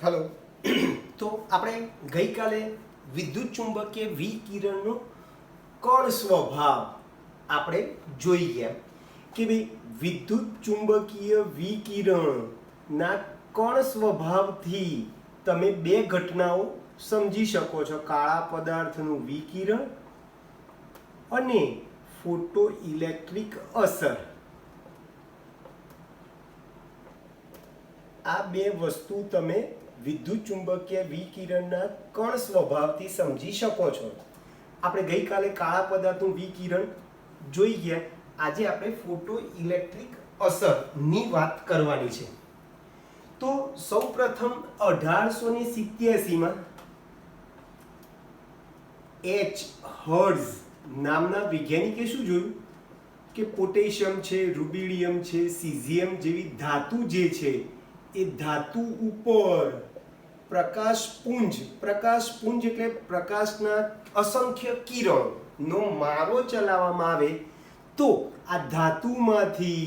Hello तो આપણે ગઈકાલે વિદ્યુત ચુંબકીય વિકિરણનો કણ સ્વભાવ આપણે જોઈ ગયા કે ભાઈ વિદ્યુત ચુંબકીય વિકિરણના કણ સ્વભાવથી તમે બે ઘટનાઓ સમજી શકો છો, કાળા પદાર્થનું વિકિરણ અને ફોટો ઇલેક્ટ્રિક અસર. આ બે વસ્તુ તમે વિદ્યુત ચુંબકીય વિકિરણના કણ સ્વભાવથી સમજી શકો છો. આપણે ગઈકાલે કાળા પદાર્થનું વિકિરણ જોઈ ગયા, આજે આપણે ફોટો ઇલેક્ટ્રિક અસરની વાત કરવાની છે. તો સૌપ્રથમ 1887 માં એચ હર્ટ્ઝ નામના વૈજ્ઞાનિકે શું જોયું કે પોટેશિયમ છે, રૂબિડિયમ છે, સીઝિયમ જેવી ધાતુ જે છે એ ધાતુ ઉપર પ્રકાશપુંજ એટલે પ્રકાશના અસંખ્ય કિરણનો મારો ચલાવવામાં આવે તો આ ધાતુમાંથી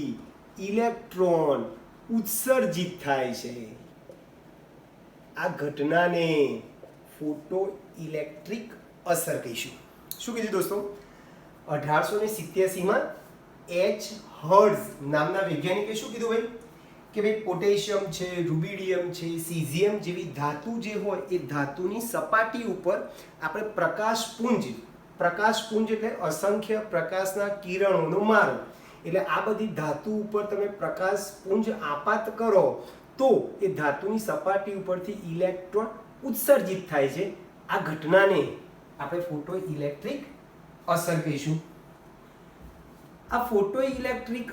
ઇલેક્ટ્રોન ઉત્સર્જિત થાય છે. આ ઘટનાને ફોટો ઇલેક્ટ્રિક અસર કહીશું. શું કીધું દોસ્તો? 1887 માં એચ હર્ટ્ઝ નામના વૈજ્ઞાનિકે શું કીધું ભાઈ કે ભાઈ પોટેશિયમ છે, રૂબિડિયમ છે, સીઝિયમ જેવી ધાતુ જે હોય એ ધાતુની સપાટી ઉપર આપણે પ્રકાશપુંજ એટલે અસંખ્ય પ્રકાશના કિરણોનો મારો, એટલે આ બધી ધાતુ ઉપર તમે પ્રકાશપુંજ આપાત કરો તો એ ધાતુની સપાટી ઉપરથી ઇલેક્ટ્રોન ઉત્સર્જિત થાય છે. આ ઘટનાને આપણે ફોટો ઇલેક્ટ્રિક અસર કહીશું. આ ફોટો ઇલેક્ટ્રિક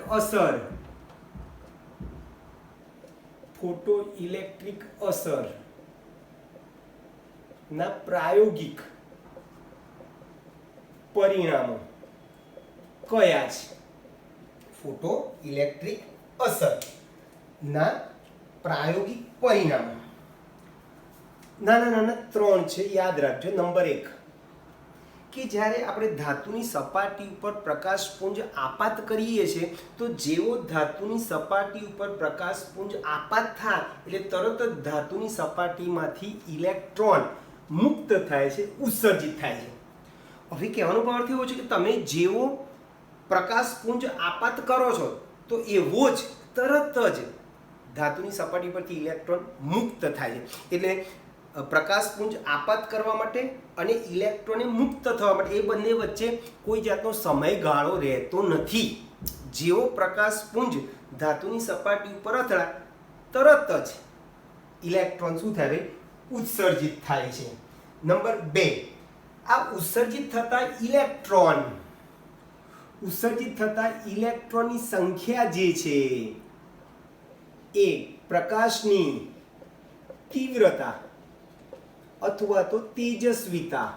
અસર ના પ્રાયોગિક પરિણામો કયા છે? ફોટો ઇલેક્ટ્રિક અસર ના પ્રાયોગિક પરિણામો નાના ત્રણ છે, યાદ રાખજો. નંબર 1 કે જ્યારે આપણે ધાતુની સપાટી ઉપર પ્રકાશપુંજ આપાત કરીએ છીએ તો જેવો ધાતુની સપાટી ઉપર પ્રકાશપુંજ આપાત થાય એટલે તરત જ ધાતુની સપાટીમાંથી ઇલેક્ટ્રોન મુક્ત થાય છે, ઉત્સર્જિત થાય છે. હવે કહેવાનો ભાવ એવો છે કે તમે જેવો પ્રકાશપુંજ આપાત કરો છો તો એવો જ તરત જ ધાતુની સપાટી પરથી ઇલેક્ટ્રોન મુક્ત થાય છે. એટલે પ્રકાશપુંજ આપાત કરવા માટે અને ઇલેક્ટ્રોને મુક્ત થવા માટે એ બંને વચ્ચે કોઈ જાતનો સમયગાળો રહેતો નથી. જેવો પ્રકાશપુંજ ધાતુની સપાટી ઉપર અથડાય તરત જ ઇલેક્ટ્રોન શું થાય? ઉત્સર્જિત થાય છે. નંબર 2, આ ઉત્સર્જિત થતા ઇલેક્ટ્રોનની સંખ્યા જે છે એ પ્રકાશની તીવ્રતા અથવા તો તેજસ્વીતા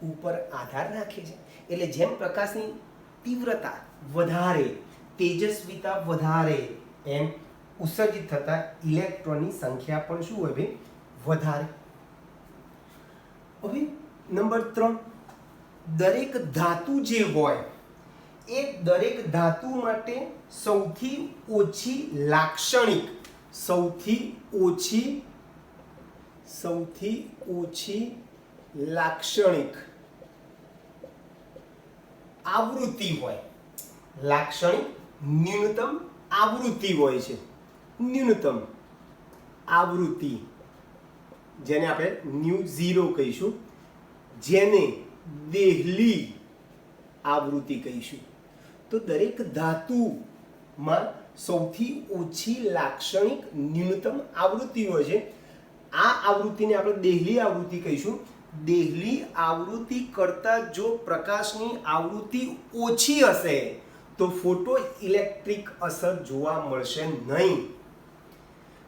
ઉપર આધાર રાખે છે. એટલે જેમ પ્રકાશની તીવ્રતા વધારે, તેજસ્વીતા વધારે, એમ ઉત્સર્જિત થતા ઇલેક્ટ્રોનની સંખ્યા પણ શું હોય ભાઈ? વધારે. હવે નંબર 3, દરેક ધાતુ જે હોય એ દરેક ધાતુ માટે સૌથી ઓછી લાક્ષણિક આવૃત્તિ હોય. લાક્ષણિક ન્યૂનતમ આવૃત્તિ હોય છે. ન્યૂનતમ આવૃત્તિ જેને આપણે ν0 કહીશું, જેને દેહલી આવૃત્તિ કહીશું. તો દરેક ધાતુમાં સૌથી ઓછી લાક્ષણિક ન્યૂનતમ આવૃત્તિ હોય છે. આ આવૃત્તિને આપણે દેહલી આવૃત્તિ કહીશું. દેહલી આવૃત્તિ કરતાં જો પ્રકાશની આવૃત્તિ ઓછી હશે તો ફોટો ઇલેક્ટ્રિક અસર જોવા મળશે નહીં.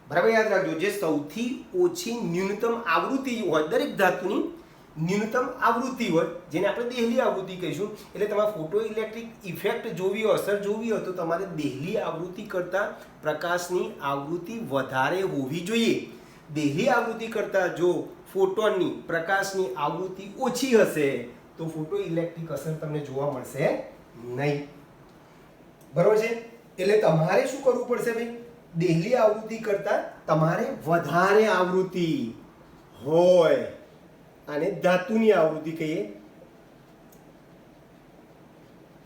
બરાબર યાદ રાખજો. જે સૌથી ઓછી ન્યૂનતમ આવૃત્તિ હોય, દરેક ધાતુની ન્યૂનતમ આવૃત્તિ હોય, જેને આપણે દેહલી આવૃત્તિ કહીશું. એટલે તમારે ફોટો ઇલેક્ટ્રિક ઇફેક્ટ જોવી હોય, અસર જોવી હોય તો તમારે દેહલી આવૃત્તિ કરતાં પ્રકાશની આવૃત્તિ વધારે હોવી જોઈએ. દેહલી આવૃત્તિ કરતાં જો ફોટોનની પ્રકાશની આવૃત્તિ ઓછી હશે તો ફોટો ઇલેક્ટ્રિક અસર તમને જોવા મળશે નહીં. બરોબર છે? એટલે તમારે શું કરવું પડશે ભાઈ? દેહલી આવૃત્તિ કરતા તમારે વધારે આવૃત્તિ હોય આને ધાતુની આવૃત્તિ કહીએ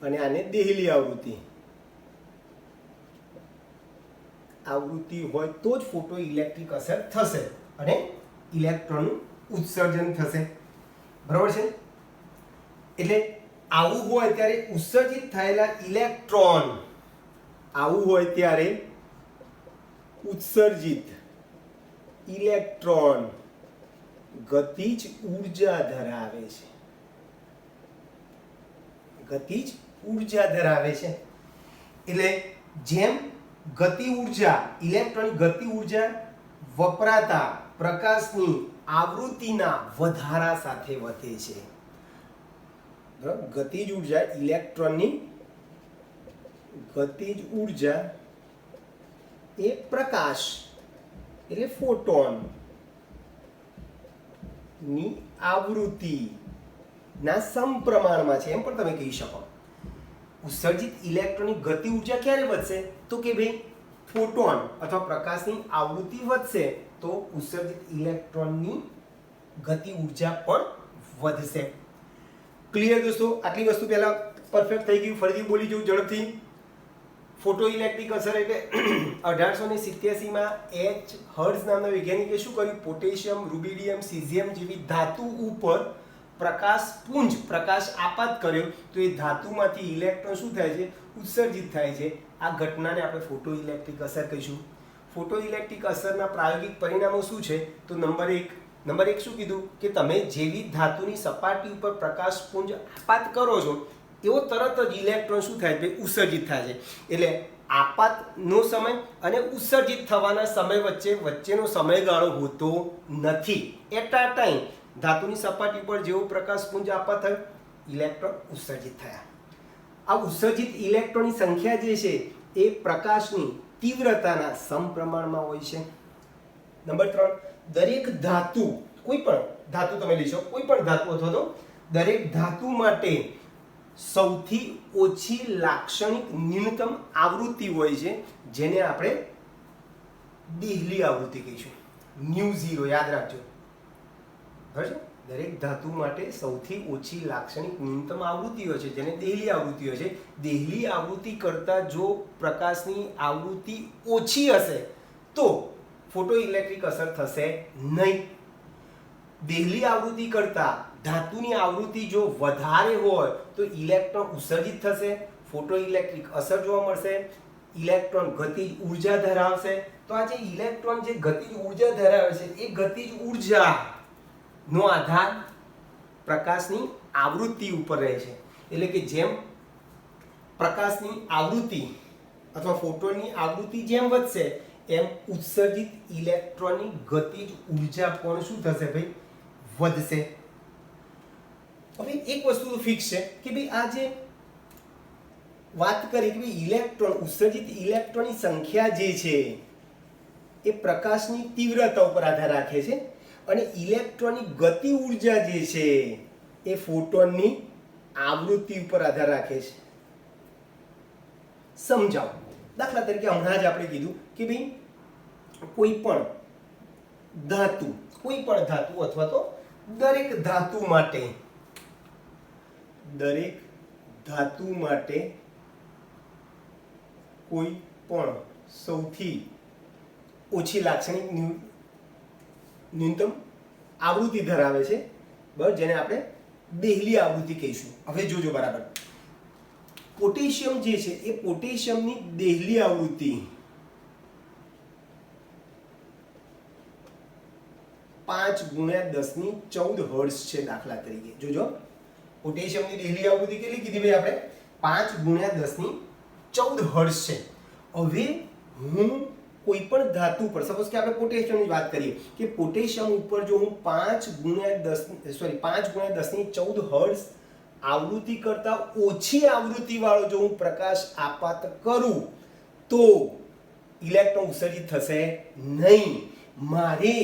અને આને દેહલી આવૃત્તિ હોય તો જ ફોટો ઇલેક્ટ્રિક અસર થશે અને ઇલેક્ટ્રોનનું ઉત્સર્જન થશે. બરાબર છે? એટલે આવું હોય ત્યારે ઉત્સર્જિત થયેલા ઇલેક્ટ્રોન ઉત્સર્જિત ઇલેક્ટ્રોન ગતિજ ઊર્જા ધરાવે છે. એટલે જેમ ગતિ ઊર્જા ઇલેક્ટ્રોનિક ગતિ ઊર્જા વપરાતા પ્રકાશની આવૃત્તિના વધારા સાથે વધે છે. બરાબર? ગતિજ ઊર્જા ઇલેક્ટ્રોનની ગતિજ ઊર્જા એ પ્રકાશ એટલે ફોટોન ની આવૃત્તિના સમપ્રમાણમાં છે એમ પણ તમે કહી શકો. ઉત્સર્જિત ઇલેક્ટ્રોનની ગતિ ઊર્જા ક્યારે વધશે? તો કે ભાઈ ફોટોન અથવા પ્રકાશની આવૃત્તિ વધશે તો ઉત્સર્જિત ઇલેક્ટ્રોનની ગતિ ઊર્જા પણ વધશે. ક્લિયર દોસ્તો? આટલી વસ્તુ પહેલા પરફેક્ટ થઈ ગયું. ફરીથી બોલી જવું ઝડપથી. ફોટો ઇલેક્ટ્રિક અસર એટલે 1887માં એચ હર્ટ્ઝ નામના વૈજ્ઞાનિકે શું કર્યું? પોટેશિયમ, રૂબિડિયમ, સીઝિયમ જેવી ધાતુ ઉપર પ્રકાશ આપાત કર્યો તો એ ધાતુમાંથી ઇલેક્ટ્રોન શું થાય છે? ઉત્સર્જિત થાય છે. આ ઘટનાને આપણે ફોટો ઇલેક્ટ્રિક અસર કહીશું. ફોટો ઇલેક્ટ્રિક અસરના પ્રાયોગિક પરિણામો શું છે? તો નંબર એક શું કીધું કે તમે જેવી ધાતુની સપાટી ઉપર પ્રકાશપુંજ આપાત કરો છો એવો તરત જ ઇલેક્ટ્રોન શું થાય છે? ઉત્સર્જિત થાય છે. એટલે આપાતનો સમય અને ઉત્સર્જિત થવાના સમય વચ્ચેનો સમયગાળો હોતો નથી. એટ અ ટાઈમ ધાતુની સપાટી પર જેવો પ્રકાશપુંજ આપાત થયો ઇલેક્ટ્રોન ઉત્સર્જિત થયા. આ ઉત્સર્જિત ઇલેક્ટ્રોનની સંખ્યા જે છે એ પ્રકાશની તીવ્રતાના સમપ્રમાણમાં હોય છે. નંબર 3, દરેક ધાતુ, કોઈ પણ ધાતુ તમે લેશો, કોઈ પણ ધાતુ અથવા તો દરેક ધાતુ માટે સૌથી ઓછી લાક્ષણિક ન્યૂનતમ આવૃત્તિ હોય છે જેને આપણે દેહલી આવૃત્તિ કહીશું. μ0 યાદ રાખજો. બરાબર છે? દરેક ધાતુ માટે સૌથી ઓછી લાક્ષણિક ન્યૂનતમ આવૃત્તિ હોય છે જેને દેહલી આવૃત્તિ હોય છે. દેહલી આવૃત્તિ કરતાં જો પ્રકાશની આવૃત્તિ ઓછી હશે તો ફોટો ઇલેક્ટ્રિક અસર થશે નહીં. દેહલી આવૃત્તિ કરતાં ધાતુની આવૃત્તિ જો વધારે હોય તો ઇલેક્ટ્રોન ઉત્સર્જિત થશે, ફોટો ઇલેક્ટ્રિક અસર જોવા મળશે, ઇલેક્ટ્રોન ગતિજ ઊર્જા ધરાવશે. તો આ જે ઇલેક્ટ્રોન જે ગતિજ ઊર્જા ધરાવે છે એ ગતિજ ઊર્જાનો આધાર પ્રકાશની આવૃત્તિ ઉપર રહે છે. એટલે કે જેમ પ્રકાશની આવૃત્તિ અથવા ફોટોનની આવૃત્તિ જેમ વધશે એમ ઉત્સર્જિત ઇલેક્ટ્રોનની ગતિજ ઊર્જા પણ શું થશે ભાઈ? વધશે. હવે એક વસ્તુ તો ફિક્સ છે કે ભાઈ આ જે વાત કરી કે ભાઈ ઇલેક્ટ્રોન ઉત્સર્જિત ઇલેક્ટ્રોનની સંખ્યા જે છે એ પ્રકાશની તીવ્રતા ઉપર આધાર રાખે છે અને ઇલેક્ટ્રોનની ગતિ ઊર્જા જે છે એ ફોટોનની આવૃત્તિ ઉપર આધાર રાખે છે. સમજાવો. દાખલા તરીકે હમણાં જ આપણે કીધું કે ભાઈ કોઈ પણ ધાતુ અથવા તો દરેક ધાતુ માટે કોઈ પણ સૌથી ઓછી લાક્ષણિક ન્યૂનતમ આવૃત્તિ ધરાવે છે. બરાબર? જેને આપણે દેહલી આવૃત્તિ કહીશું. હવે જોજો બરાબર. પોટેશિયમ જે છે એ પોટેશિયમની દેહલી આવૃત્તિ 5×1014 હર્ટ્ઝ છે. દાખલા તરીકે જોજો, પોટેશિયમની દેહલી આવૃત્તિ કેટલી કીધી ભાઈ આપણે? 5×1014 હર્ટ્ઝ છે. હવે હું કોઈ પણ ધાતુ પર, સપોઝ કે આપણે પોટેશિયમની વાત કરીએ કે પોટેશિયમ ઉપર જો હું 5×1014 હર્ટ્ઝ આવૃત્તિ કરતા ઓછી આવૃત્તિ વાળો જો હું પ્રકાશ આપાત કરું તો ઇલેક્ટ્રોન ઉત્સર્જિત થશે નહીં. મારે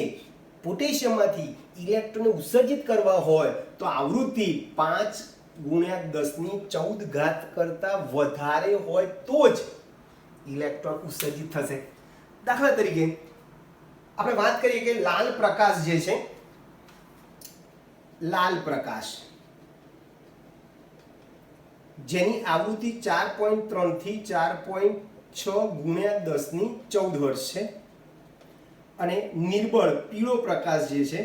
પોટેશિયમમાંથી ઇલેક્ટ્રોનને ઉત્સર્જિત કરવા હોય તો આવૃત્તિ 5×1014 કરતા વધારે હોય તો જ ઇલેક્ટ્રોન ઉત્સર્જિત થશે. દાખલા તરીકે આપણે વાત કરીએ કે લાલ પ્રકાશ જે છે, લાલ પ્રકાશ જેની આવૃત્તિ 4.3 થી 4.6 ગુણ્યા 10 ની 14 હર્ટ્ઝ છે અને નિર્બળ પીળો પ્રકાશ જે છે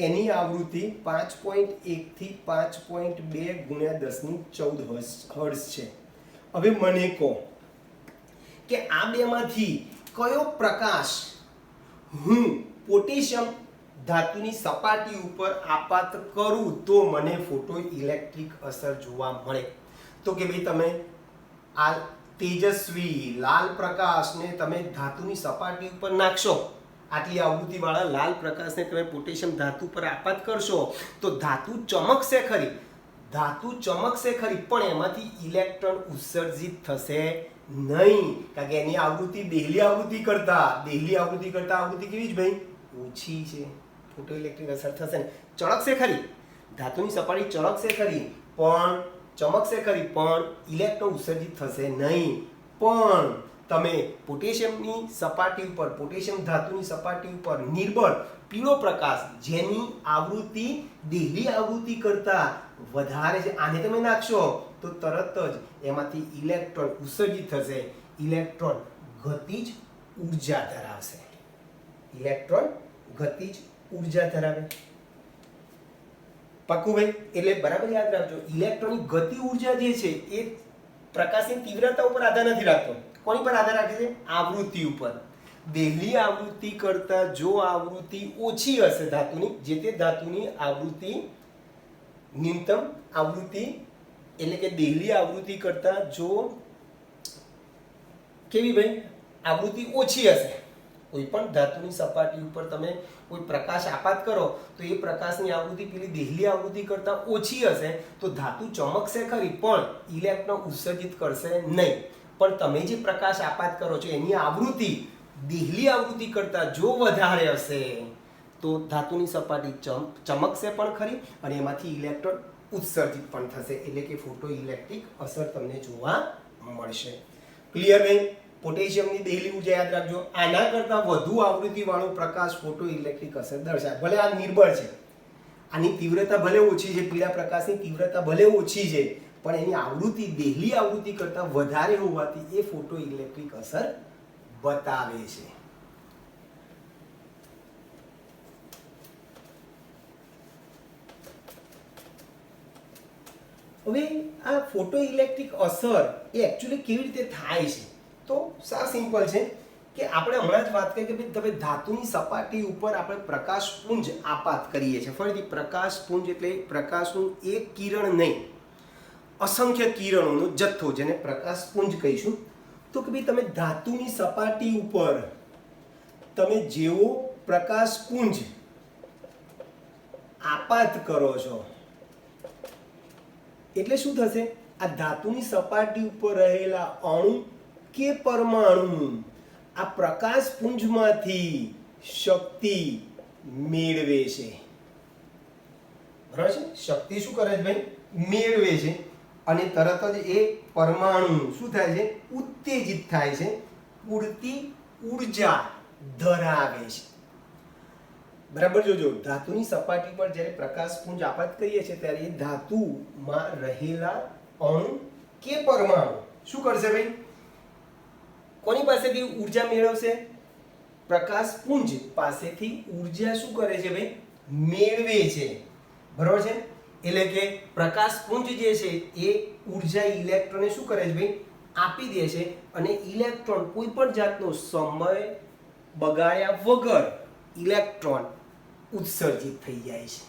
એની આવૃત્તિ 5.1 થી 5.2 ગુણ્યા 10 ની 14 હર્ટ્ઝ છે. હવે મને કહો કે આ બેમાંથી કયો પ્રકાશ હું પોટેશિયમ ધાતુની સપાટી ઉપર આપાત કરું તો મને ફોટો ઇલેક્ટ્રિક અસર જોવા મળે. તો કે ભાઈ તમે આ તેજસ્વી લાલ પ્રકાશને તમે ધાતુની સપાટી ઉપર નાખશો, આટલી આવૃત્તિવાળા લાલ પ્રકાશને તમે પોટેશિયમ ધાતુ પર આપાત કરશો તો ધાતુ ચમકશે ખરી, ધાતુ ચમકશે ખરી, પણ એમાંથી ઇલેક્ટ્રોન ઉત્સર્જિત થશે નહીં, કારણ કે એની આવૃત્તિ દેહલી આવૃત્તિ કરતા આવૃત્તિ કેવી જ ભાઈ ઓછી છે. ફોટો ઇલેક્ટ્રિક અસર થશે ને, ચળકશે ખરી, ધાતુની સપાટી ચળકશે ખરી, પણ ચમકશે ખરી, પણ ઇલેક્ટ્રોન ઉત્સર્જિત થશે નહીં. પણ તમે પોટેશિયમની સપાટી ઉપર, પોટેશિયમ ધાતુની સપાટી ઉપર નિર્બળ પીળો પ્રકાશ જેની આવૃત્તિ દેહલી આવૃત્તિ કરતા વધારે છે, આને તમે નાખશો તો તરત જ એમાંથી ઇલેક્ટ્રોન ઉત્સર્જિત થશે. ઇલેક્ટ્રોન ગતિજ ઉર્જા ધરાવશે, ઇલેક્ટ્રોન ગતિજ ઉર્જા ધરાવે. પાક્કું ભાઈ? એટલે બરાબર યાદ રાખજો, ઇલેક્ટ્રોનની ગતિ ઉર્જા જે છે એ પ્રકાશની તીવ્રતા ઉપર આધાર નથી રાખતો. કોની પર આધાર રાખે છે? આવૃત્તિ ઉપર. દેહલી આવૃત્તિ કરતા જો આવૃત્તિ ઓછી હશે ધાતુની, જે તે ધાતુની આવૃત્તિ ન્યૂનતમ આવૃત્તિ એટલે કે દેહલી આવૃત્તિ કરતા જો કેવી ભાઈ આવૃત્તિ ઓછી હશે, કોઈ પણ ધાતુની સપાટી ઉપર તમે કોઈ પ્રકાશ આપાત કરો તો એ પ્રકાશની આવૃત્તિ પેલી દેહલી આવૃત્તિ કરતા ઓછી હશે તો ધાતુ ચમકશે ખરી, પણ ઇલેક્ટ્રોન ઉત્સર્જિત કરશે નહીં. પણ તમે જે પ્રકાશ આપાત કરો છો એની આવૃત્તિ દેહલી આવૃત્તિ કરતા જો વધારે હશે તો ધાતુની સપાટી ચમકશે પણ ખરી અને એમાંથી ઇલેક્ટ્રોન ઉત્સર્જિત પણ થશે, એટલે કે ફોટો ઇલેક્ટ્રિક અસર તમને જોવા મળશે. ક્લિયર ભાઈ? પોટેશિયમની દેહલી ઉર્જા યાદ રાખજો, આના કરતા વધુ આવૃત્તિવાળો પ્રકાશ ફોટો ઇલેક્ટ્રિક અસર દર્શાવે. ભલે આ નિર્બળ છે, આની તીવ્રતા ભલે ઓછી છે, પીળા પ્રકાશની તીવ્રતા ભલે ઓછી છે, પણ એની આવૃત્તિ દેહલી આવૃત્તિ કરતા વધારે હોવાથી એ ફોટો ઇલેક્ટ્રિક અસર બતાવે છે. હવે આ ફોટો ઇલેક્ટ્રિક અસર એ એકચ્યુઅલી કેવી રીતે થાય છે? તો સા સિમ્પલ છે કે આપણે હમણાં જ વાત કરી કે ભાઈ તમે ધાતુની સપાટી ઉપર આપણે પ્રકાશપુંજ આપાત કરીએ છીએ. ફરીથી પ્રકાશપુંજ એટલે પ્રકાશનું એક કિરણ નહીં, અસંખ્ય કિરણોનો જથ્થો, જેને પ્રકાશપુંજ કહીશું. તો કે ભાઈ તમે ધાતુની સપાટી ઉપર તમે જેવો પ્રકાશપુંજ આપાત કરો છો એટલે શું થશે? આ ધાતુની સપાટી ઉપર રહેલા અણુ કે પરમાણુ આ પ્રકાશપુંજમાંથી શક્તિ મેળવે છે. બરાબર છે? શક્તિ શું કરે છે ભાઈ? મેળવે છે. અને તરત જ એ પરમાણુ શું થાય છે? ઉત્તેજિત થાય છે, પૂરતી ઉર્જા ધરાવે છે. બરાબર જોજો, ધાતુની સપાટી પર જ્યારે પ્રકાશપુંજ આપાત કરીએ છીએ ત્યારે એ ધાતુમાં રહેલા અણુ કે પરમાણુ શું કરશે ભાઈ? કોની પાસેથી ઉર્જા મેળવશે? પ્રકાશપુંજ પાસેથી ઉર્જા શું કરે છે ભાઈ? મેળવે છે. બરાબર છે? એટલે કે પ્રકાશપુંજ જે છે એ ઉર્જા ઇલેક્ટ્રોનને શું કરે છે ભાઈ? આપી દે છે અને ઇલેક્ટ્રોન કોઈ પણ જાતનો સમય બગાડ્યા વગર ઇલેક્ટ્રોન ઉત્સર્જિત થઈ જાય છે.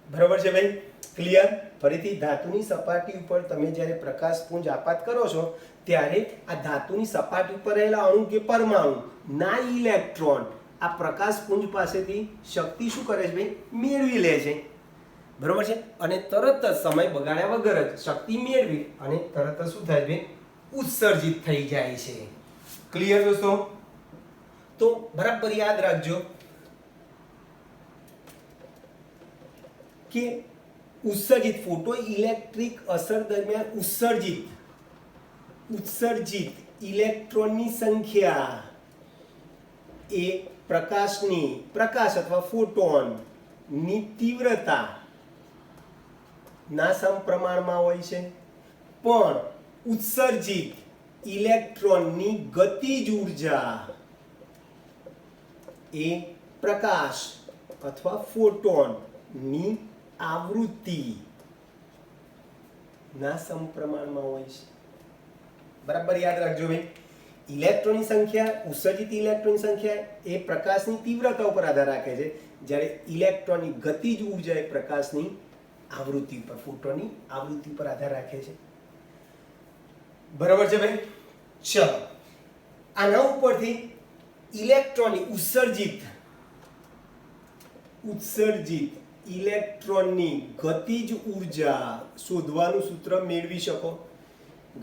બરાબર છે ભાઈ? ક્લિયર? ફરીથી ધાતુની સપાટી ઉપર તમે જ્યારે પ્રકાશપુંજ આપાત કરો છો ત્યારે આ ધાતુની સપાટી ઉપર રહેલા અણુ કે પરમાણુ ના ઇલેક્ટ્રોન આ પ્રકાશપુંજ પાસેથી શક્તિ શું કરે છે ભાઈ? મેળવી લે છે. બરાબર છે? અને તરત જ સમય બગાડ્યા વગર જ શક્તિ મેળવી અને તરત જ શું થાય ભાઈ? ઉત્સર્જિત થઈ જાય છે. ક્લિયર દોસ્તો? તો બરાબર યાદ રાખજો કે ઉત્સર્જિત ફોટો ઇલેક્ટ્રિક અસર દરમિયાન ઉત્સર્જિત ઇલેક્ટ્રોનની સંખ્યા એ પ્રકાશ અથવા ફોટોનની તીવ્રતા ના સમપ્રમાણમાં હોય છે, પણ ઉત્સર્જિત ઇલેક્ટ્રોનની ગતિજ ઉર્જા એ પ્રકાશ અથવા ફોટોનની આવૃત્તિ ના સમપ્રમાણમાં હોય છે. બરાબર યાદ રાખજો ભાઈ, ઇલેક્ટ્રોનની સંખ્યા, ઉત્સર્જિત ઇલેક્ટ્રોનની સંખ્યા એ પ્રકાશની તીવ્રતા ઉપર આધાર રાખે છે, જ્યારે ઇલેક્ટ્રોનની ગતિજ ઉર્જા એ પ્રકાશની આવૃત્તિ પર, ફોટોનની આવૃત્તિ પર આધાર રાખે છે. બરાબર છે ભાઈ? ચલો, આના ઉપરથી ઇલેક્ટ્રોનની ઉત્સર્જિત ઇલેક્ટ્રોનની ગતિજ ઉર્જા શોધવાનું સૂત્ર મેળવી શકો.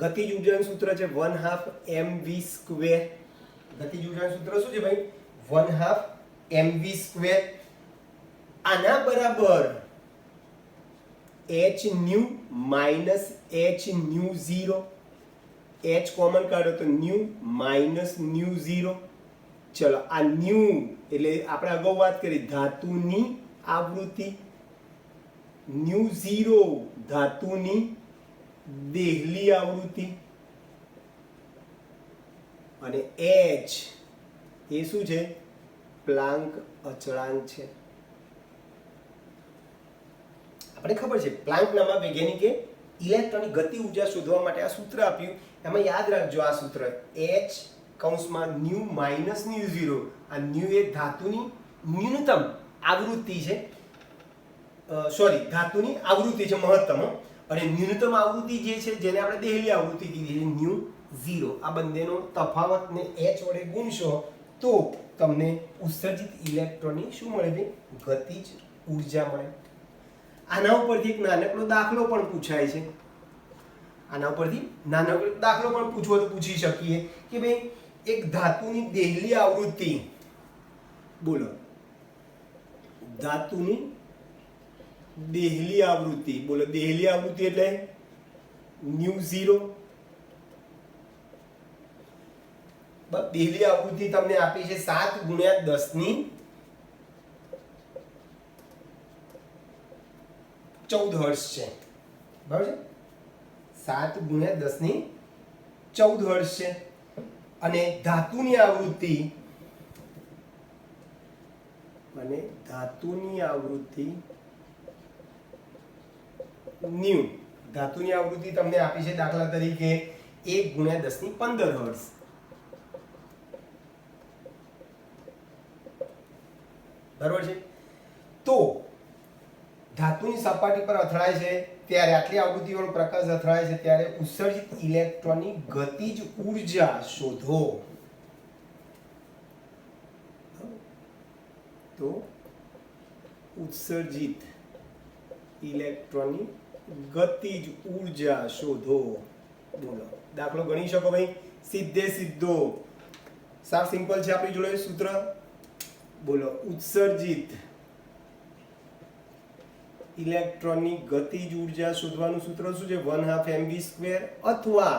ગતિજ ઉર્જાનું સૂત્ર છે 1/2 mv². ગતિજ ઉર્જાનું સૂત્ર શું છે ભાઈ? 1/2 mv². આના બરાબર h nu minus h nu 0. h common કાઢો તો nu minus nu 0. ચલો, આ nu એટલે આપણે અગાઉ વાત કરી ધાતુની આવૃત્તિ, nu 0 ધાતુની દેહલી આવૃત્તિ, અને h એ શું છે? પ્લાન્ક અચળાંક છે. આપણે ખબર છે પ્લાન્ક નામના વૈજ્ઞાનિકે ઇલેક્ટ્રોનની ગતિ ઉર્જા શોધવા માટે આ સૂત્ર આપ્યું. એમાં યાદ રાખજો આ સૂત્ર h કૌંસમાં nu minus nu 0. આ nu એ ધાતુની ન્યૂનતમ આવૃત્તિ છે, સોરી ધાતુની આવૃત્તિ છે મહત્તમ, અને ન્યૂનતમ આવૃત્તિ જે છે જેને આપણે દેહલી આવૃત્તિ કીધી છે nu 0. આ બંનેનો તફાવતને h વડે ગુણશો તો તમને ઉત્સર્જિત ઇલેક્ટ્રોનની શું મળે છે? ગતિજ ઉર્જા મળે. આના ઉપરથી એક નાનકડો દાખલો પણ પૂછાય છે. આના ઉપરથી નાનકડો દાખલો પણ પૂછવો તો પૂછી શકીએ કે ભાઈ એક ધાતુની દેહલી આવૃત્તિ, બોલો ધાતુની દેહલી આવૃત્તિ, બોલો દેહલી આવૃત્તિ એટલે nu 0. દેહલી આવૃત્તિ તમને આપી છે 7 × 10 14 હર્ટ્ઝ છે. બરાબર છે? 7 × 10 14 હર્ટ્ઝ છે. અને ધાતુની આવૃત્તિ ન્યુ, ધાતુની આવૃત્તિ તમને આપી છે દાખલા તરીકે 1 × 10 15 હર્ટ્ઝ. બરાબર છે? તો ધાતુની સપાટી પર અથડાય છે ત્યારે, આટલી આવૃત્તિવાળો પ્રકાશ અથડાય છે ત્યારે ઉત્સર્જિત ઇલેક્ટ્રોનની ગતિજ ઉર્જા શોધો. તો ઉત્સર્જિત ઇલેક્ટ્રોનની ગતિજ ઉર્જા શોધો. બોલો, દાખલો ગણી શકો ભાઈ સીધો. સાવ સિમ્પલ છે આપણી જોડે સૂત્ર. બોલો, ઉત્સર્જિત ઇલેક્ટ્રોનની ગતિજ ઉર્જા શોધવાનું સૂત્ર શું છે? 1/2 mv² અથવા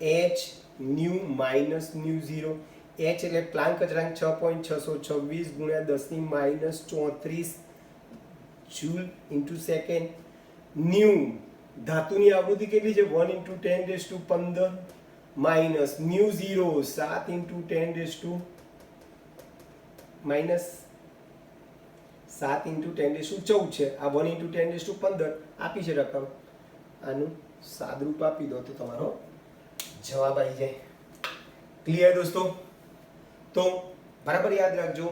h nu minus nu 0. h એટલે પ્લાન્ક અચળાંક 6.626 × 10 - 34 જૂલ * સેકન્ડ. nu ધાતુની આવૃત્તિ કેટલી છે? 1 × 10⁻15 માઇનસ nu 0 7 × 10⁻−7 × 10⁻14 છે. આ 1 × 10⁻15 આપી છે રકમ. આનું સાદરૂપ આપી દો તો તમારો જવાબ આવી જાય. ક્લિયર દોસ્તો? તો બરાબર યાદ રાખજો,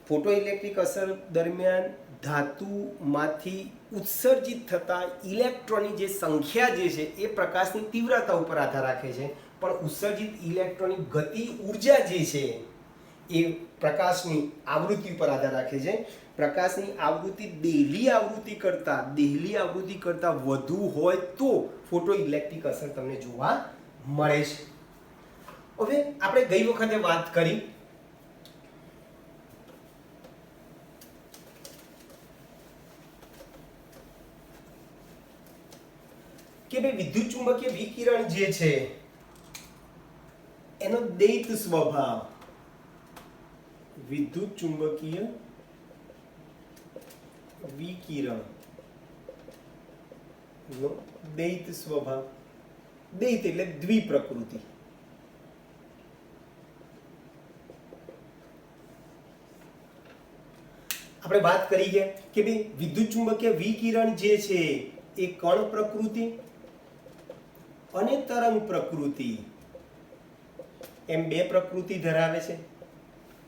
ફોટો ઇલેક્ટ્રિક અસર દરમિયાન ધાતુમાંથી ઉત્સર્જિત થતા ઇલેક્ટ્રોનની જે સંખ્યા જે છે એ પ્રકાશની તીવ્રતા ઉપર આધાર રાખે છે, પણ ઉત્સર્જિત ઇલેક્ટ્રોનની ગતિ ઉર્જા જે છે એ પ્રકાશની આવૃત્તિ ઉપર આધાર રાખે છે. પ્રકાશની આવૃત્તિ દેહલી આવૃત્તિ કરતાં વધુ હોય તો ફોટો ઇલેક્ટ્રિક અસર તમને જોવા મળે છે. હવે આપણે ગઈ વખતે વાત કરી કે ભાઈ વિદ્યુત ચુંબકીય વિકિરણ જે છે એનો દૈત સ્વભાવ, વિદ્યુત ચુંબકીય વિકિરણ નો દૈત સ્વભાવ. દૈત એટલે દ્વિપ્રકૃતિ. આપણે વાત કરી ગયા કે ભાઈ વિદ્યુત ચુંબકીય વિકિરણ જે છે એ કણ પ્રકૃતિ અને તરંગ પ્રકૃતિ એમ બે પ્રકૃતિ ધરાવે છે.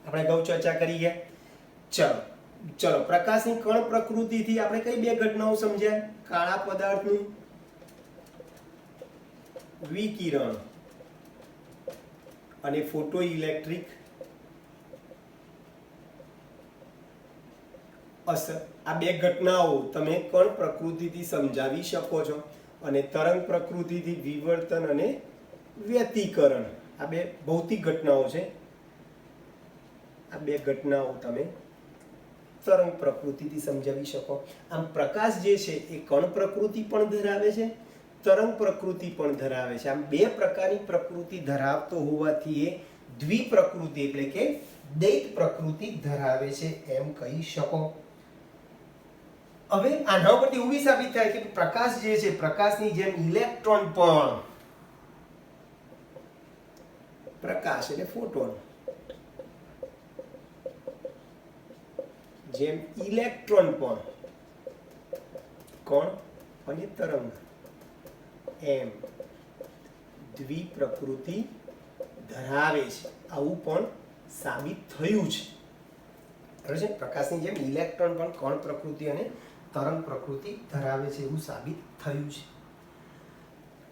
આપણે અગાઉ ચર્ચા કરી ગયા. ચલો પ્રકાશની કણ પ્રકૃતિથી આપણે કઈ બે ઘટનાઓ સમજ્યા? કાળા પદાર્થનું વિકિરણ અને ફોટો ઇલેક્ટ્રિક અસર. આ બે ઘટનાઓ તમે કણ પ્રકૃતિથી સમજાવી શકો છો અને તરંગ પ્રકૃતિથી વિવર્તન અને વ્યતિકરણ. આ બે ભૌતિક ઘટનાઓ છે. આ બે ઘટનાઓ તમે તરંગ પ્રકૃતિથી સમજાવી શકો. આમ પ્રકાશ જે છે એ કણ પ્રકૃતિ પણ ધરાવે છે, તરંગ પ્રકૃતિ પણ ધરાવે છે. આમ બે પ્રકારની પ્રકૃતિ ધરાવતો હોવાથી એ દ્વિપ્રકૃતિ એટલે કે દૈત પ્રકૃતિ ધરાવે છે એમ કહી શકો. હવે આના પરથી એવું બી સાબિત થાય કે પ્રકાશ જે છે, પ્રકાશની જેમ ઇલેક્ટ્રોન પણ, પ્રકાશ એટલે ફોટોન, જેમ ઇલેક્ટ્રોન પણ કણ અને તરંગ એમ દ્વિપ્રકૃતિ ધરાવે છે. આવું પણ સાબિત થયું છે. બરાબર છે? પ્રકાશની જેમ ઇલેક્ટ્રોન પણ કણ પ્રકૃતિ અને તરંગ પ્રકૃતિ ધરાવે છે એવું સાબિત થયું છે.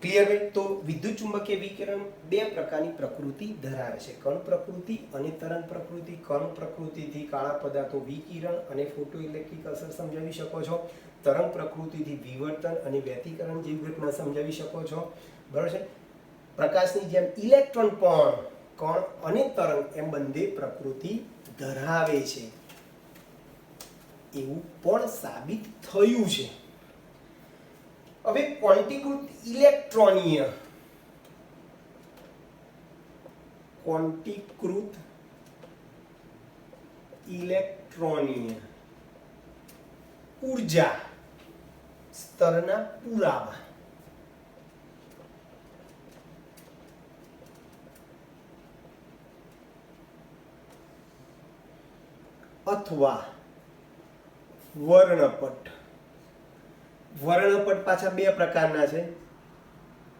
ક્લિયર ભાઈ? તો વિદ્યુત ચુંબકીય વિકિરણ બે પ્રકારની પ્રકૃતિ ધરાવે છે, કણ પ્રકૃતિ અને તરંગ પ્રકૃતિ. કણ પ્રકૃતિથી કાળા પદાર્થો વિકિરણ અને ફોટો ઇલેક્ટ્રિક અસર સમજાવી શકો છો. તરંગ પ્રકૃતિથી વિવર્તન અને વ્યતિકરણ જેવી ઘટના સમજાવી શકો છો. બરાબર છે? પ્રકાશની જેમ ઇલેક્ટ્રોન પણ કણ અને તરંગ એમ બંને પ્રકૃતિ ધરાવે છે એવું પણ સાબિત થયું છે. હવે ક્વોન્ટીકૃત ઇલેક્ટ્રોનીય, ક્વોન્ટીકૃત ઇલેક્ટ્રોનીય ઊર્જા સ્તરના પુરાવા. અથવા વર્ણપટ. વર્ણપટ પાછા બે પ્રકારના છે,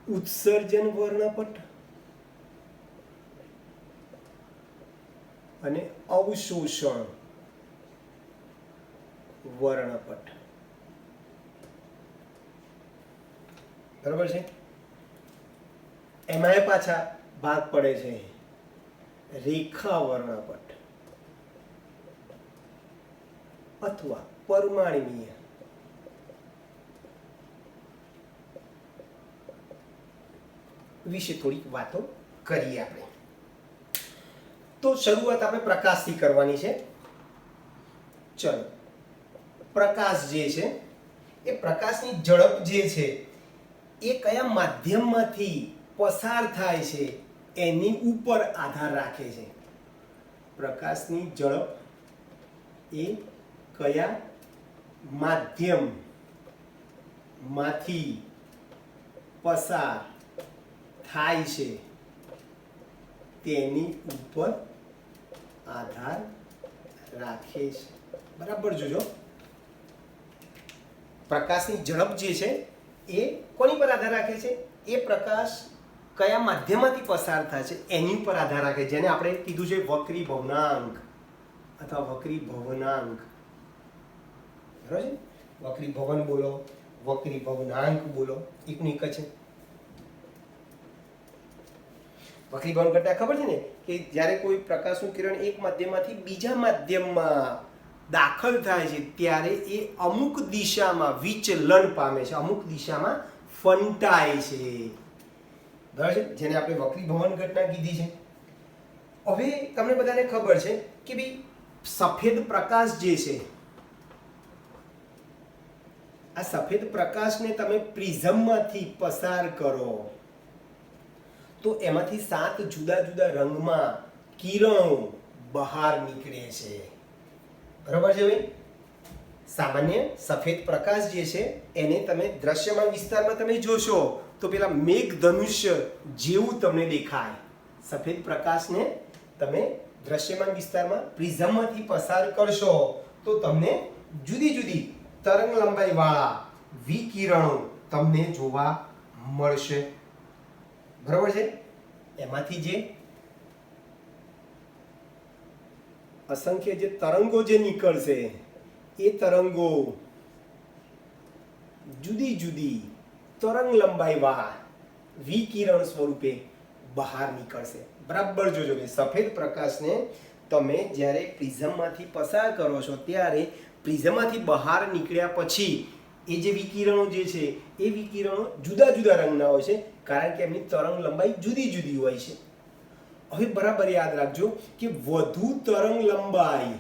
ઉત્સર્જન વર્ણપટ અને અવશોષણ વર્ણપટ. બરાબર છે? એમાં પાછા ભાગ પડે છે રેખા વર્ણપટ અથવા પરમાણ્વીય. વિશે થોડીક વાતો કરીએ આપણે. તો શરૂઆત આપણે પ્રકાશથી કરવાની છે. ચલો, પ્રકાશ જે છે એ પ્રકાશની ઝડપ જે છે એ કયા માધ્યમમાંથી પસાર થાય છે એની ઉપર આધાર રાખે છે. પ્રકાશની ઝડપ એ કયા માધ્યમમાંથી પસાર થાય છે તેની ઉપર આધાર રાખે છે. બરાબર જોજો, પ્રકાશની ઝડપ જે છે એ કોની પર આધાર રાખે છે? એ પ્રકાશ કયા માધ્યમમાંથી પસાર થાય છે એની ઉપર આધાર રાખે, જેને આપણે કીધું છે વક્રી ભવનાંક અથવા વક્રી ભવનાંક. બરાબર છે? વક્રી ભવન બોલો, વક્રી ભવનાંક બોલો, એકનું એક જ છે. વક્રી ભવન કરતા ખબર છે ને કે જ્યારે કોઈ પ્રકાશનું કિરણ એક માધ્યમમાંથી બીજા માધ્યમમાં દાખલ થાય છે ત્યારે એ અમુક દિશામાં વિચલન પામે છે, અમુક દિશામાં ફંટાય છે. બરાબર છે? જેને આપણે વક્રી ભવન ઘટના કીધી છે. હવે તમને બધાને ખબર છે કે ભાઈ સફેદ પ્રકાશ જે છે, આ સફેદ પ્રકાશને તમે પ્રિઝમમાંથી પસાર કરો તો એમાંથી 7 જુદા જુદા રંગમાં કિરણો બહાર નીકળે છે. બરાબર છે ભાઈ? સામાન્ય સફેદ પ્રકાશ જે છે એને તમે દ્રશ્યમાન વિસ્તારમાં તમે જોશો તો પેલા મેઘધનુષ્ય જેવું તમને દેખાય. સફેદ પ્રકાશને તમે દ્રશ્યમાન વિસ્તારમાં પ્રિઝમમાંથી પસાર કરશો તો તમને જુદી જુદી તરંગ લંબાઈ વાળા વિકિરણો તમને જોવા મળશે. બરાબર છે? એમાંથી જે અસંખ્ય જે તરંગો જે નીકળશે એ તરંગો જુદી જુદી તરંગ લંબાઈ વાળા વિકિરણ સ્વરૂપે બહાર નીકળશે. બરાબર જોજો કે સફેદ પ્રકાશને તમે જ્યારે પ્રિઝમમાંથી પસાર કરો છો ત્યારે પ્રિઝમમાંથી બહાર નીકળ્યા પછી એ જે વિકિરણો જે છે એ વિકિરણો જુદા જુદા રંગના હોય છે કારણ કે એમની તરંગ લંબાઈ જુદી જુદી હોય છે. હવે બરાબર યાદ રાખજો કે વધુ તરંગ લંબાઈ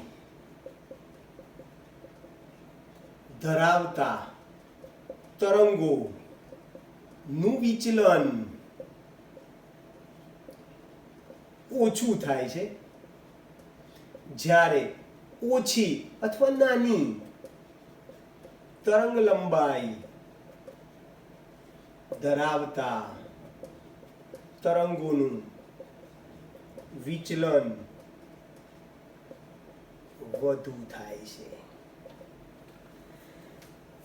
ધરાવતા તરંગો નું વિચલન ઓછું થાય છે જ્યારે ઓછી અથવા નાની તરંગ લંબાઈ ધરાવતા તરંગોનું વિચલન વધુ થાય છે.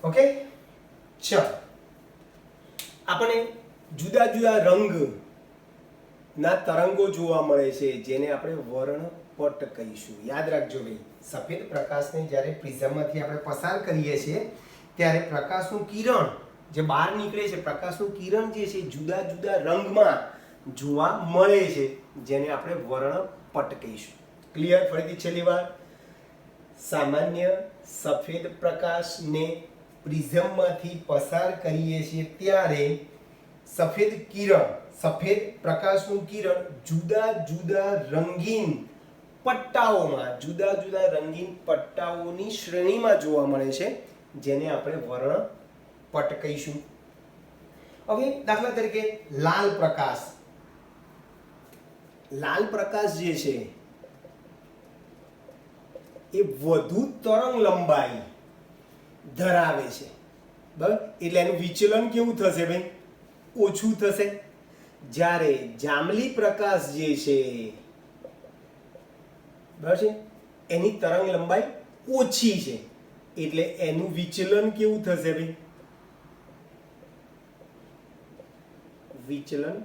ઓકે, ચલો આપણે જુદા જુદા રંગ ના તરંગો જોવા મળે છે જેને આપણે વર્ણપટ કહીશું. યાદ રાખજો ભાઈ, સફેદ પ્રકાશને જ્યારે પ્રિઝમમાંથી આપણે પસાર કરીએ છીએ ત્યારે પ્રકાશનું કિરણ જે બહાર નીકળે છે, પ્રકાશનું કિરણ જે છે જુદા જુદા રંગમાં જોવા મળે છે જેને આપણે વર્ણપટ કહીશું. ક્લિયર? ફરીથી છેલ્લી વાર, સામાન્ય સફેદ પ્રકાશને પ્રિઝમમાંથી પસાર કરીએ છીએ ત્યારે સફેદ પ્રકાશનું કિરણ જુદા જુદા રંગીન પટ્ટાઓની શ્રેણીમાં જોવા મળે છે જેને આપણે વર્ણપટ કહીશું. હવે દાખલા તરીકે લાલ પ્રકાશ જે છે એ વધુ તરંગ લંબાઈ ધરાવે છે. બરાબર? એટલે એનું વિચલન કેવું થશે ભાઈ? ઓછું થશે. જ્યારે જાંબલી પ્રકાશ જે છે, બરાબર છે, એની તરંગ લંબાઈ ઓછી છે એટલે એનું વિચલન કેવું થશે ભાઈ? વિચલન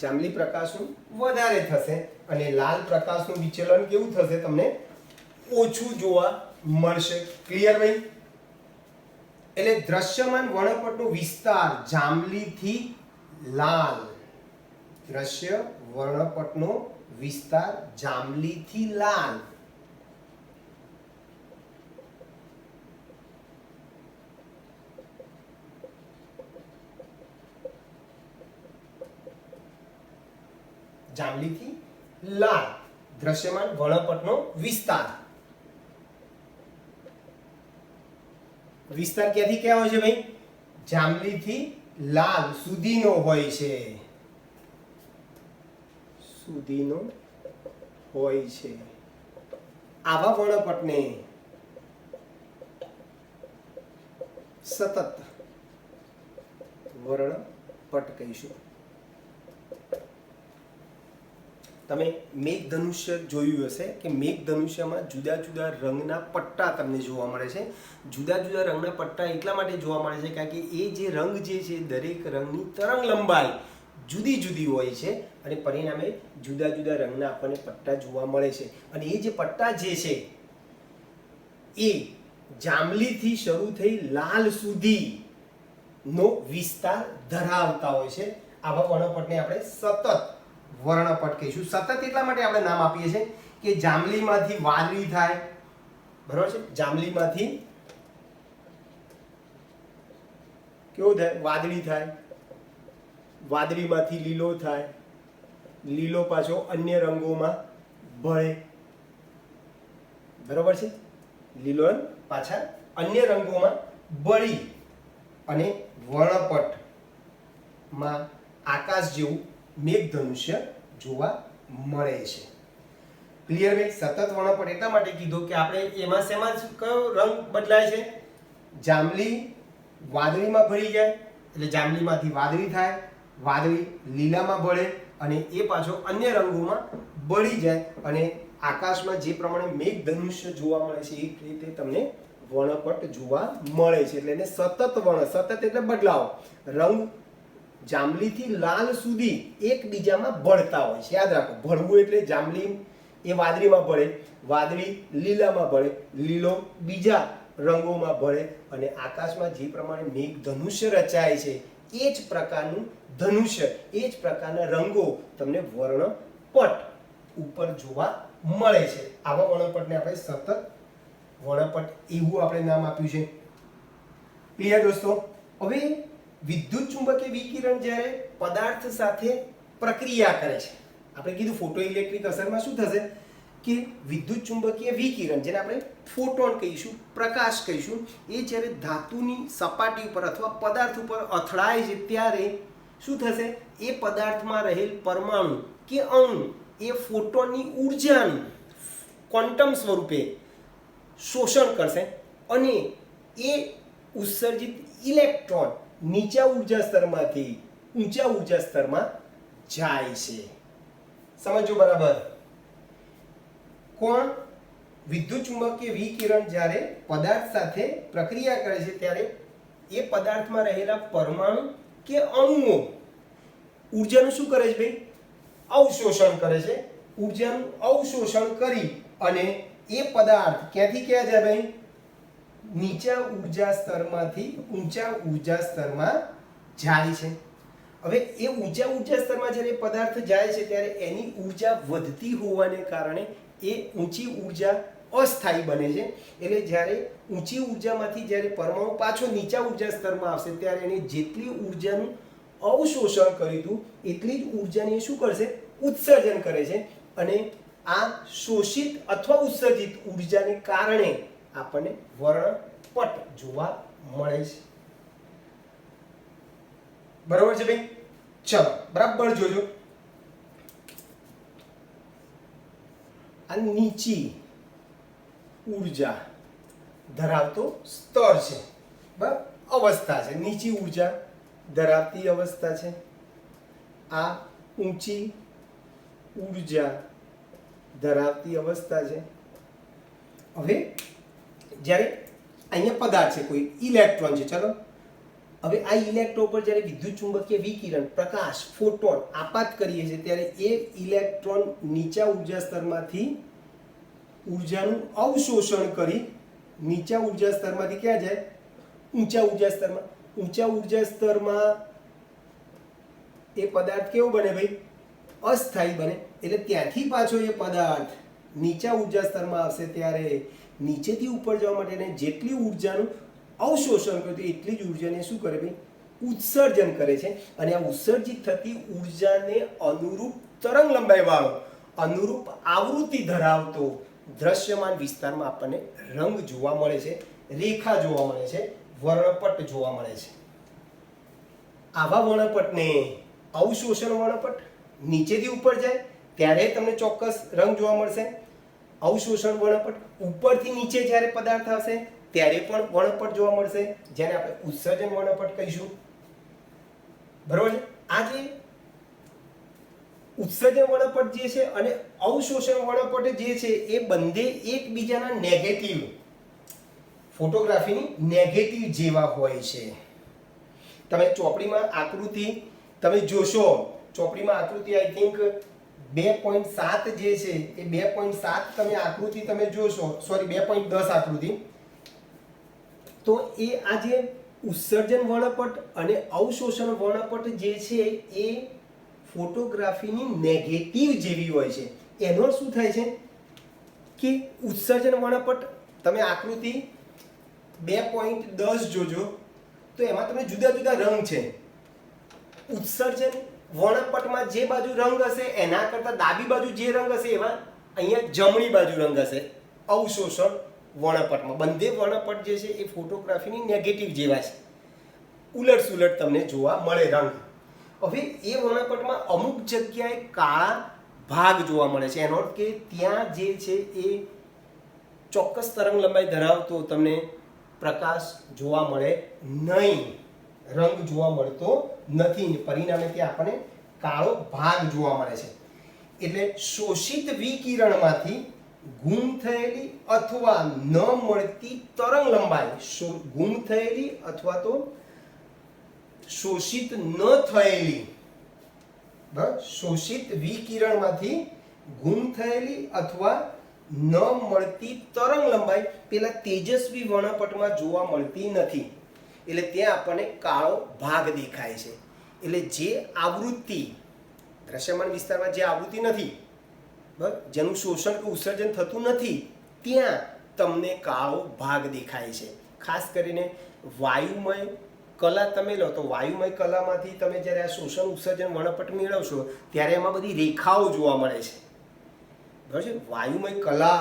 જાંબલી પ્રકાશનું વધારે થશે અને લાલ પ્રકાશનું વિચલન કેવું થશે? તમને ઓછું જોવા મળશે. ક્લિયર ભાઈ? એટલે દ્રશ્યમાન વર્ણપટનો વિસ્તાર જાંબલીથી લાલ, દ્રશ્ય વર્ણપટનો વિસ્તાર જાંબલીથી લાલ દ્રશ્યમાન વર્ણપટનો વિસ્તાર ક્યાંથી ક્યાં હોય છે ભાઈ? જાંબલીથી લાલ સુધીનો હોય છે. આવા વર્ણપટને સતત વર્ણપટ કહીશું. તમે મેઘધનુષ્ય જોયું હશે કે મેઘધનુષ્યમાં જુદા જુદા રંગના પટ્ટા તમને જોવા મળે છે. જુદા જુદા રંગના પટ્ટા એટલા માટે જોવા મળે છે કારણ કે એ જે રંગ જે છે દરેક રંગની તરંગ લંબાઈ જુદી જુદી હોય છે અને પરિણામે જુદા જુદા રંગના આપણને પટ્ટા જોવા મળે છે. અને એ જે પટ્ટા જે છે એ જાંબલીથી શરૂ થઈ લાલ સુધીનો વિસ્તાર ધરાવતા હોય છે. આવા વર્ણપટને આપણે સતત વર્ણપટ કહીશું. સતત એટલા માટે આપણે નામ આપીએ છીએ કે જાંબલીમાંથી વાદળી થાય, બરાબર છે? જાંબલીમાંથી કેવું થાય? વાદળી થાય, વાદળીમાંથી લીલો થાય, લીલો પાછો અન્ય રંગોમાં ભળે, બરાબર છે? લીલો પાછા અન્ય રંગોમાં ભળી અને વર્ણપટમાં આકાશ જેવું મેઘધનુષ્ય જોવા મળે છે. ક્લિયર ભાઈ? સતત વર્ણપટ એટલા માટે કીધું કે આપણે એમાં શેમાં કયો રંગ બદલાય છે? જાંબલી વાદળીમાં ભળી જાય એટલે જાંબલીમાંથી વાદળી થાય, વાદળી લીલામાં ભળે અને એ પાછો અન્ય રંગોમાં બળી જાય અને આકાશમાં જે પ્રમાણે મેઘધનુષ્ય જોવા મળે છે એ રીતે તમને વર્ણપટ જોવા મળે છે. એટલે એને સતત વર્ણ, સતત એટલે બદલાવ, રંગ જાંબલીથી લાલ સુધી એકબીજામાં ભળતા હોય છે. યાદ રાખો, ભળવું એટલે જાંબલી એ વાદળીમાં ભળે, વાદળી લીલામાં ભળે, લીલો બીજા રંગોમાં ભળે અને આકાશમાં જે પ્રમાણે મેઘધનુષ્ય રચાય છે એ જ પ્રકારનું ધનુષ્ય, એ જ પ્રકારના રંગો તમને વર્ણપટ ઉપર જોવા મળે છે. આવા વર્ણપટને આપણે સતત વર્ણપટ એવું આપણે નામ આપ્યું છે. ક્લિયર દોસ્તો? હવે વિદ્યુત ચુંબકીય વિકિરણ જ્યારે પદાર્થ સાથે પ્રક્રિયા કરે છે, આપણે કીધું ફોટો ઇલેક્ટ્રિક અસરમાં શું થશે કે વિદ્યુત ચુંબકીય વિકિરણ, જેને આપણે ફોટોન કહીશું, પ્રકાશ કહીશું, એ જ્યારે ધાતુની સપાટી ઉપર અથવા પદાર્થ ઉપર અથડાય છે ત્યારે શું થશે? એ પદાર્થમાં રહેલ પરમાણુ કે અણુ એ ફોટોનની ઉર્જાનું ક્વોન્ટમ સ્વરૂપે શોષણ કરશે અને એ ઉત્સર્જિત ઇલેક્ટ્રોન નીચા ઉર્જા સ્તરમાંથી ઊંચા ઉર્જા સ્તરમાં જાય છે. સમજો બરાબર? કોણ? વિદ્યુત ચુંબકીય વિકિરણ જ્યારે પદાર્થ સાથે પ્રક્રિયા કરે છે ત્યારે એ પદાર્થમાં રહેલા પરમાણુ કે અણુઓ ઉર્જાનું શું કરે છે ભાઈ? અવશોષણ કરે છે. ઉર્જાનું અવશોષણ કરી અને એ પદાર્થ ક્યાંથી ક્યાં જાય ભાઈ? નીચા ઉર્જા સ્તરમાંથી ઊંચા ઉર્જા સ્તરમાં જાય છે. હવે એ ઊંચા ઉર્જા સ્તરમાં જ્યારે પદાર્થ જાય છે ત્યારે એની ઉર્જા વધતી હોવાને કારણે એ ઊંચી ઉર્જા અસ્થાયી બને છે. એટલે જ્યારે ઊંચી ઉર્જામાંથી જ્યારે પરમાણુ પાછો નીચા ઉર્જા સ્તરમાં આવશે ત્યારે એને જેટલી ઉર્જાનું અવશોષણ કર્યું હતું એટલી જ ઉર્જાને શું કરશે? ઉત્સર્જન કરે છે અને આ શોષિત અથવા ઉત્સર્જિત ઉર્જાને કારણે આપણને વર્ણપટ જોવા મળે છે. બરોબર છે ભાઈ? ચલો બરાબર જોજો. આ નીચી ઉર્જા ધરાવતો સ્તર છે, બરાબર? અવસ્થા છે. નીચી ઉર્જા ધરાવતી અવસ્થા છે. આ ઊંચી ઉર્જા ધરાવતી અવસ્થા છે. હવે જ્યારે અહીંયા પદાર્થ છે, કોઈ ઇલેક્ટ્રોન છે, ચલો હવે આ ઇલેક્ટ્રોન પર જ્યારે વિદ્યુત ચુંબકીય વિકિરણ, પ્રકાશ, ફોટોન આપાત કરીએ છીએ ત્યારે એ ઇલેક્ટ્રોન નીચા ઉર્જા સ્તરમાંથી ઉર્જાનું અવશોષણ કરી નીચા ઉર્જા સ્તરમાંથી ક્યાં જાય? ઊંચા ઉર્જા સ્તરમાં. ઊંચા ઉર્જા સ્તરમાં એ પદાર્થ કેવો બને ભાઈ? અસ્થાયી બને. એટલે ત્યાંથી પાછો એ પદાર્થ નીચા ઉર્જા સ્તરમાં આવશે ત્યારે નીચેથી ઉપર જવા માટે જેટલી ઉર્જાનું અવશોષણ કર્યું એટલી જ ઉર્જાને શું કરે ભાઈ? ઉત્સર્જન કરે છે. અને આ ઉત્સર્જિત થતી ઉર્જાને અનુરૂપ તરંગ લંબાઈ વાળો, અનુરૂપ આવૃત્તિ ધરાવતો દ્રશ્યમાન વિસ્તારમાં આપણને રંગ જોવા મળે છે, રેખા જોવા મળે છે, વર્ણપટ જોવા મળે છે. આવા વર્ણપટને અવશોષણ વર્ણપટ, નીચેથી ઉપર જાય ત્યારે તમને ચોક્કસ રંગ જોવા મળશે. અવશોષણ વર્ણપટ, ઉપરથી નીચે જ્યારે પદાર્થ આવશે ત્યારે પણ વર્ણપટ જોવા મળશે, જેને આપણે ઉત્સર્જન વર્ણપટ કહીશું. બરોબર છે? આ જે ઉત્સર્જન વર્ણપટ જે છે અને અવશોષણ વર્ણપટ જે છે એ બંને એકબીજાના નેગેટિવ, ફોટોગ્રાફીની નેગેટિવ જેવા હોય છે. તમે ચોપડીમાં આકૃતિ તમે જોશો, ચોપડીમાં આકૃતિ આઈ થિંક 2.7 જે છે એ 2.7 તમે આકૃતિ તમે જોશો, સોરી 2.10 આકૃતિ, તો એ આ જે ઉત્સર્જન વર્ણપટ અને અવશોષણ વર્ણપટ જે છે એ ફોટોગ્રાફીની નેગેટિવ જેવી હોય છે. એનો શું થાય છે કે ઉત્સર્જન વર્ણપટ તમે આકૃતિ 2.10 જોજો તો એમાં તમે જુદા જુદા રંગ છે. ઉત્સર્જન વર્ણપટમાં જે બાજુ રંગ હશે એના કરતાં ડાબી બાજુ જે રંગ હશે એમાં અહીંયા જમણી બાજુ રંગ હશે. અવશોષણ વર્ણપટમાં બંને વર્ણપટ જે છે એ ફોટોગ્રાફીની નેગેટિવ જેવા છે, ઉલટ સુલટ તમને જોવા મળે રંગ. હવે એ વર્ણપટમાં અમુક જગ્યાએ કાળા ભાગ જોવા મળે છે, એનો અર્થ કે ત્યાં જે છે એ ચોક્કસ તરંગ લંબાઈ ધરાવતો તમને પ્રકાશ જોવા મળે નહીં, રંગ જોવા મળતો નથી, પરિણામે ત્યાં આપણને કાળો ભાગ જોવા મળે છે. એટલે શોષિત વિકિરણમાંથી ગુમ થયેલી અથવા ન મળતી તરંગ લંબાઈ, ગુમ થયેલી અથવા તો શોષિત ન થયેલી, શોષિત વિકિરણમાંથી ગુમ થયેલી અથવા ન મળતી તરંગ લંબાઈ પેલા તેજસ્વી વર્ણપટમાં જોવા મળતી નથી. એટલે ત્યાં આપણને કાળો ભાગ દેખાય છે. એટલે જે આવૃત્તિ, દ્રશ્યમાન વિસ્તારમાં જે આવૃત્તિ નથી, બરાબર, જેનું શોષણ કે ઉત્સર્જન થતું નથી, ત્યાં તમને કાળો ભાગ દેખાય છે. ખાસ કરીને વાયુમય કલા તમે લો તો વાયુમય કલામાંથી તમે જ્યારે આ શોષણ ઉત્સર્જન વર્ણપટ મેળવશો ત્યારે એમાં બધી રેખાઓ જોવા મળે છે. બરાબર છે. વાયુમય કલા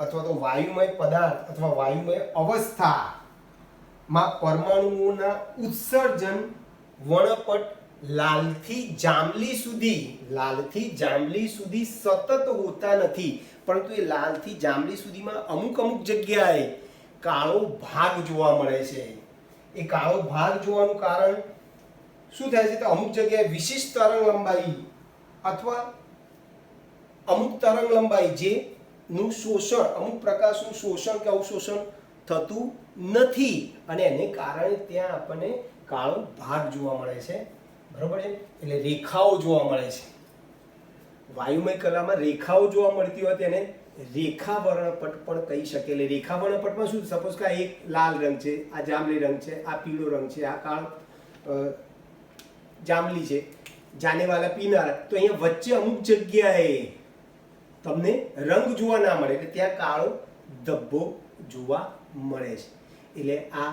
અથવા તો વાયુમય પદાર્થ અથવા વાયુમય અવસ્થામાં પરમાણુઓના ઉત્સર્જન વર્ણપટ લાલથી જાંબલી સુધી સતત હોતા નથી, પરંતુ એ લાલથી જાંબલી સુધીમાં અમુક જગ્યાએ કાળો ભાગ જોવા મળે છે. એ કાળો ભાગ જોવાનું કારણ શું થાય છે? તો અમુક જગ્યાએ વિશિષ્ટ તરંગ લંબાઈ અથવા અમુક તરંગ લંબાઈ જેનું શોષણ, અમુક પ્રકાશનું શોષણ કે અવશોષણ થતું નથી, અને એને કારણે ત્યાં આપણને કાળો ભાગ જોવા મળે છે. બરોબર છે. એટલે રેખાઓ જોવા મળે છે. વાયુમય કલામાં રેખાઓ જોવા મળતી હોય તેને રેખા વર્ણપટ પણ કહી શકે. એટલે રેખા વર્ણપટમાં શું, સપોઝ કે આ એક લાલ રંગ છે, આ જાંબલી રંગ છે, આ પીળો રંગ છે, આ કાળો જાંબલી છે, જાનેવાલા પીનાર, તો અહીંયા વચ્ચે અમુક જગ્યાએ તમને રંગ જોવા ના મળે, એટલે ત્યાં કાળો ધબ્બો જોવા મળે છે. એટલે આ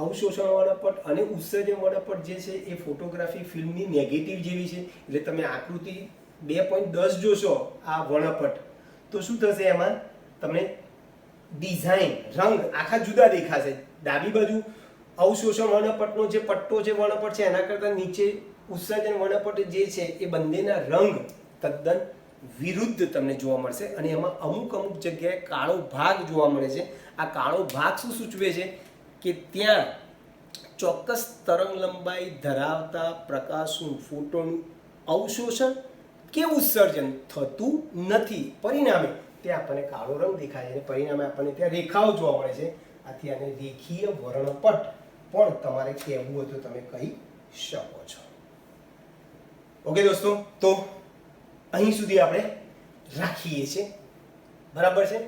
અવશોષણ વર્ણપટ અને ઉત્સર્જન વર્ણપટ જે છે એ ફોટોગ્રાફી ફિલ્મની નેગેટિવ જેવી છે. એટલે તમે આકૃતિ 2.10 જોશો આ વર્ણપટ, તો શું થશે, એમાં તમને ડિઝાઇન, રંગ આખા જુદા દેખાશે. ડાબી બાજુ અવશોષણ વર્ણપટનો જે પટ્ટો છે, વર્ણપટ છે, એના કરતાં નીચે ઉત્સર્જન વર્ણપટ જે છે એ બંનેના રંગ તદ્દન વિરુદ્ધ તમને જોવા મળશે, અને એમાં અમુક જગ્યાએ કાળો ભાગ જોવા મળે છે. આ કાળો ભાગ શું સૂચવે છે કે ત્યાં ચોક્કસ તરંગ લંબાઈ ધરાવતા પ્રકાશનું, ફોટોનું અવશોષણ કે ઉત્સર્જન થતું નથી, પરિણામે ત્યાં આપણને કાળો રંગ દેખાય છે, અને પરિણામે આપણને ત્યાં રેખાઓ જોવા મળે છે. આથી આને રેખીય વર્ણપટ પણ તમારે કહેવું હોય તો તમે કહી શકો છો. ઓકે દોસ્તો, તો અહીં સુધી આપણે રાખીએ છીએ. બરાબર છે.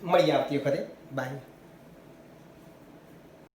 મળીએ આવતી વખતે. બાય.